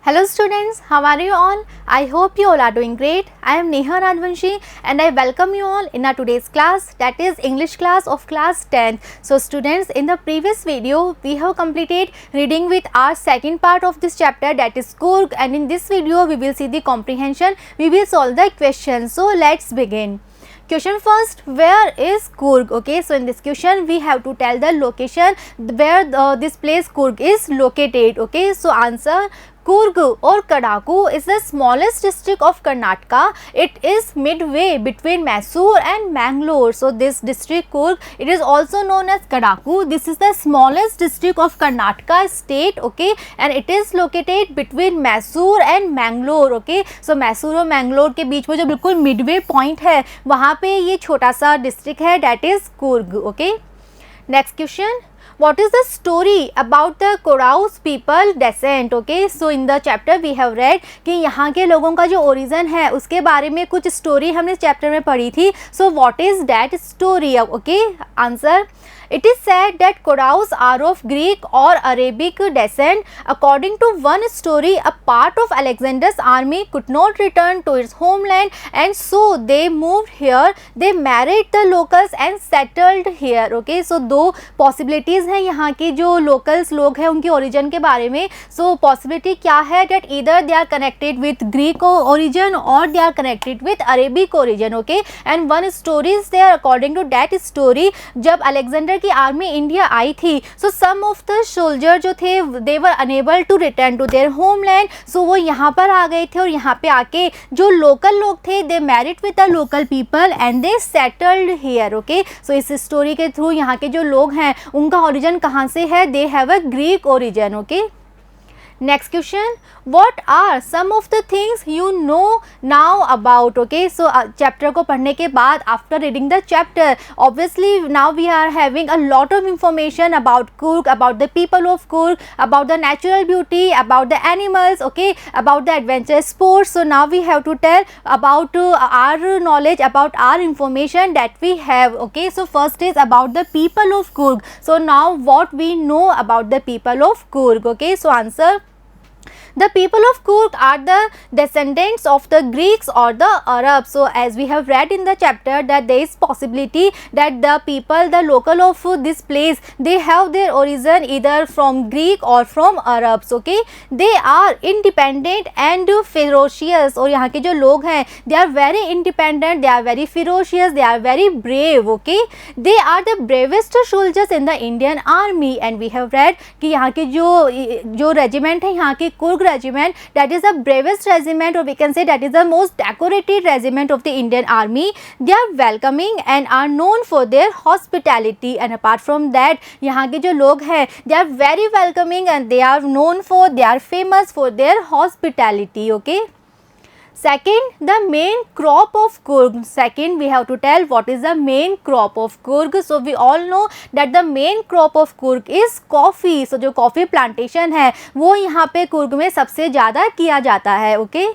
Hello students, how are you all? I hope you all are doing great. I am Neha Radvanshi and I welcome you all in our today's class, that is English class of class 10th. So students, in the previous video we have completed reading with our second part of this chapter, that is Coorg, and in this video we will see the comprehension, we will solve the question. So let's begin. Question first, where is Coorg? Okay, so in this question we have to tell the location where this place Coorg is located. Okay, so answer, Coorg or Kadaku is the smallest district of Karnataka. It is midway between Mysore and Mangalore. So this district Coorg, it is also known as Kadaku. This is the smallest district of Karnataka state. Okay, and it is located between Mysore and Mangalore. Okay, so Mysore और Mangalore के बीच में जो बिल्कुल midway point है, वहाँ पे ये छोटा सा district है, that is Coorg. Okay, next question. What is the story about the Koraus people descent? Okay, so in the chapter we have read कि यहाँ के लोगों का जो origin है उसके बारे में कुछ story हमने chapter में पढ़ी थी. So what is that story? Okay, answer. It is said that Koraus are of Greek or Arabic descent. According to one story, a part of Alexander's army could not return to its homeland and so they moved here. They married the locals and settled here. Okay, so दो possibilities हैं यहाँ की जो locals लोग हैं उनकी origin के बारे में. So possibility क्या है, that either they are connected with Greek origin or they are connected with Arabic origin. Okay, and one story is there. According to that story, जब Alexander की आर्मी इंडिया आई थी, so some of the soldier जो थे they were unable to return to their homeland. So वो यहाँ पर आ गए थे और यहाँ पे आके जो लोकल लोग थे they married with the local people and they settled here. Okay, so इस स्टोरी के थ्रू यहाँ के जो लोग हैं उनका ओरिजिन कहाँ से है, they have a Greek origin. Okay, next question, what are some of the things you know now about? Okay, so chapter को पढ़ने के बाद after reading the chapter, obviously now we are having a lot of information about Coorg, about the people of Coorg, about the natural beauty, about the animals, okay, about the adventure sports. So now we have to tell about our knowledge, about our information that we have. Okay, so first is about the people of Coorg. So now what we know about the people of Coorg? Okay, so answer, the people of Coorg are the descendants of the Greeks or the Arabs. So as we have read in the chapter that there is possibility that the people, the local of this place, they have their origin either from Greek or from Arabs. Okay, they are independent and ferocious. और यहाँ के जो लोग हैं they are very independent, they are very ferocious, they are very brave. Okay, they are the bravest soldiers in the Indian army and we have read कि यहाँ के जो regiment है यहाँ के Coorg regiment, that is the bravest regiment or we can say that is the most decorated regiment of the Indian army. They are welcoming and are known for their hospitality and apart from that यहाँ के जो लोग हैं they are very welcoming and they are known for, they are famous for their hospitality. Okay, second, the main crop of Coorg. Second, we have to tell what is the main crop of Coorg. So we all know that the main crop of Coorg is coffee. So जो coffee plantation है वो यहाँ पे Coorg में सबसे ज़्यादा किया जाता है. Okay,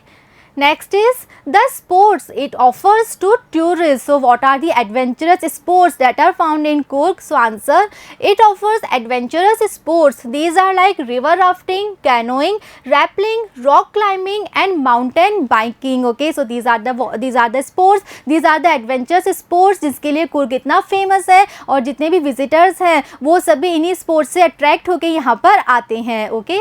next is the sports it offers to tourists. So what are the adventurous sports that are found in Coorg? So answer, it offers adventurous sports. These are like river rafting, canoeing, rappelling, rock climbing and mountain biking. Okay, so these are the sports, these are the adventurous sports जिसके लिए Coorg इतना famous है और जितने भी visitors हैं वो सभी इन्हीं स्पोर्ट्स से अट्रैक्ट होकर यहाँ पर आते हैं. Okay,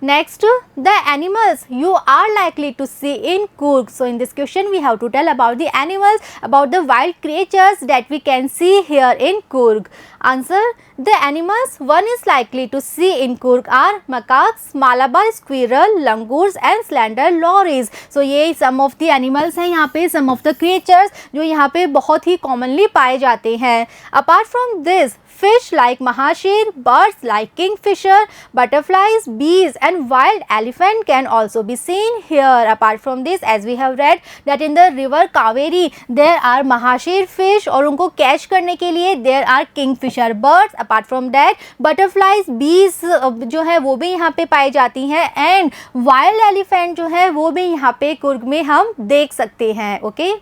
next, the animals you are likely to see in Coorg. So in this question we have to tell about the animals, about the wild creatures that we can see here in Coorg. Answer, the animals one is likely to see in Coorg are macaques, Malabar squirrel, langurs and slender lories. So ये some of the animals हैं यहाँ पे, some of the creatures जो यहाँ पे बहुत ही commonly पाए जाते हैं. Apart from this, fish like mahashir, birds like kingfisher, butterflies, bees and wild elephant can also be seen here. Apart from this, as we have read that in the river Kaveri there are mahashir fish और उनको catch करने के लिए there are kingfisher birds. Apart from that, butterflies, bees जो है वो भी यहाँ पे पाई जाती हैं and wild elephant जो है वो भी यहाँ पे Coorg में हम देख सकते हैं. Okay,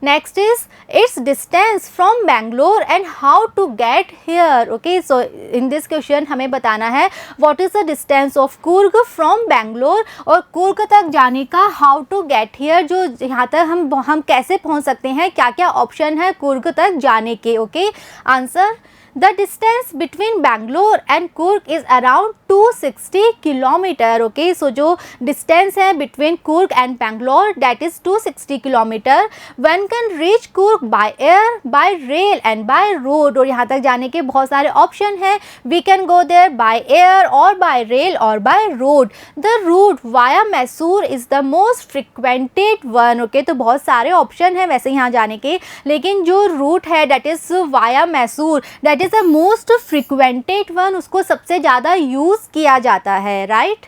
Next is its distance from Bangalore and how to get here. Okay, so in this question हमें बताना है what is the distance of Coorg from Bangalore और कुर्ग तक जाने का how to get here, जो यहाँ तक हम कैसे पहुँच सकते हैं, क्या क्या ऑप्शन है कुर्ग तक जाने के. Okay, answer The distance between Bangalore and Coorg is around 260 kilometre. Okay, so जो डिस्टेंस है between Coorg and Bangalore that is 260 kilometre. One can reach Coorg by air, by rail and by road. और यहाँ तक जाने के बहुत सारे option हैं. We can go there by air or by rail or by road. The route via Mysore is the most frequented one. Okay, तो बहुत सारे ऑप्शन हैं वैसे यहाँ जाने के, लेकिन जो रूट है that is via Mysore that is the most frequented one, उसको सबसे ज़्यादा यूज़ किया जाता है. Right.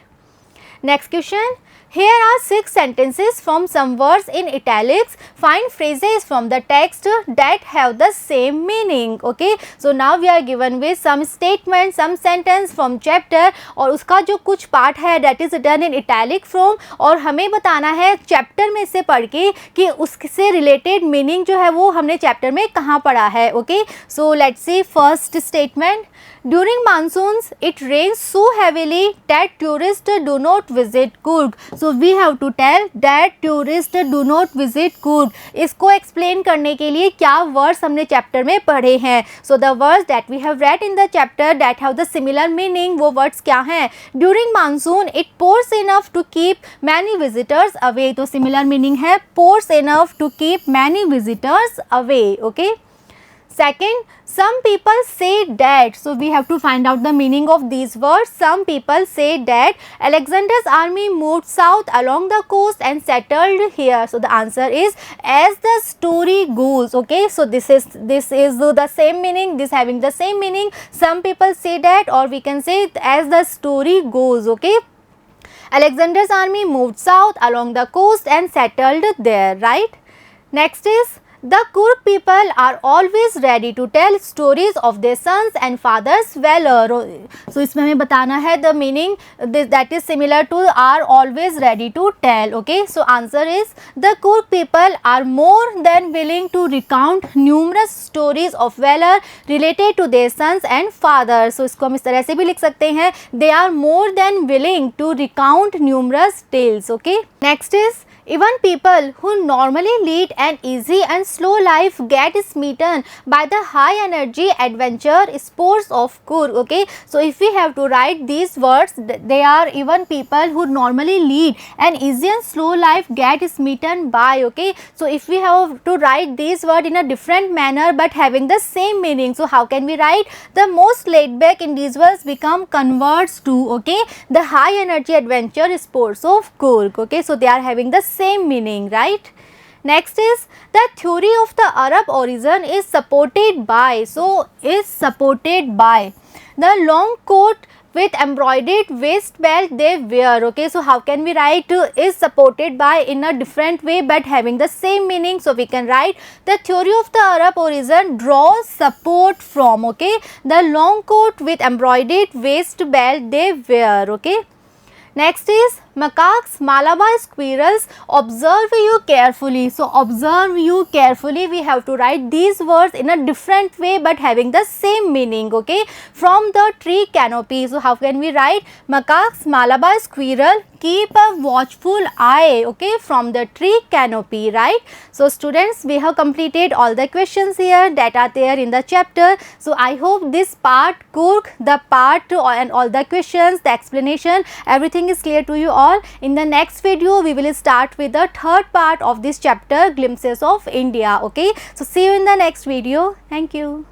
Next question. Here are 6 sentences from some words in italics. Find phrases from the text that have the same meaning. Okay, so now we are given with some statement, some sentence from chapter और उसका जो कुछ part है that is written in italic from, और हमें बताना है chapter में से पढ़ के कि उससे रिलेटेड मीनिंग जो है वो हमने चैप्टर में कहाँ पढ़ा है. Okay, so let's see first statement. During monsoons, it rains so heavily that tourists do not visit Coorg. So we have to tell that tourists do not visit Coorg. इसको explain करने के लिए क्या words हमने chapter में पढ़े हैं. So the words that we have read in the chapter that have the similar meaning, वो words क्या हैं? During monsoon, it pours enough to keep many visitors away. तो similar meaning है pours enough to keep many visitors away. Okay. Second, some people say that. So we have to find out the meaning of these words. Some people say that Alexander's army moved south along the coast and settled here. So the answer is as the story goes. Okay, so this is the same meaning, this having the same meaning. Some people say that, or we can say as the story goes. Okay, Alexander's army moved south along the coast and settled there. Right. Next is the Coorg people are always ready to tell stories of their sons and fathers' valor. So इसमें हमें बताना है the meaning that is similar to are always ready to tell. Okay, so answer is the Coorg people are more than willing to recount numerous stories of valor related to their sons and fathers. So इसको हम इस तरह से भी लिख सकते हैं they are more than willing to recount numerous tales. Okay, next is even people who normally lead an easy and slow life get smitten by the high energy adventure sports of Coorg. Okay, so if we have to write these words, they are even people who normally lead an easy and slow life get smitten by. Okay, so if we have to write these words in a different manner but having the same meaning, so how can we write? The most laid back individuals become converts to, okay, the high energy adventure sports of Coorg. Okay, so they are having the same meaning. Right. Next is the theory of the Arab origin is supported by. So is supported by the long coat with embroidered waist belt they wear. Okay, so how can we write is supported by in a different way but having the same meaning? So we can write the theory of the Arab origin draws support from, okay, the long coat with embroidered waist belt they wear. Okay. Next is macaques, Malabar squirrels observe you carefully. So observe you carefully, we have to write these words in a different way but having the same meaning. Okay, from the tree canopy. So how can we write? Macaques, Malabar squirrel keep a watchful eye, okay, from the tree canopy. Right. So students, we have completed all the questions here that are there in the chapter. So I hope this part Coorg, the part and all the questions, the explanation, everything is clear to you all. In the next video, we will start with the third part of this chapter, Glimpses of India. Okay, so see you in the next video. Thank you.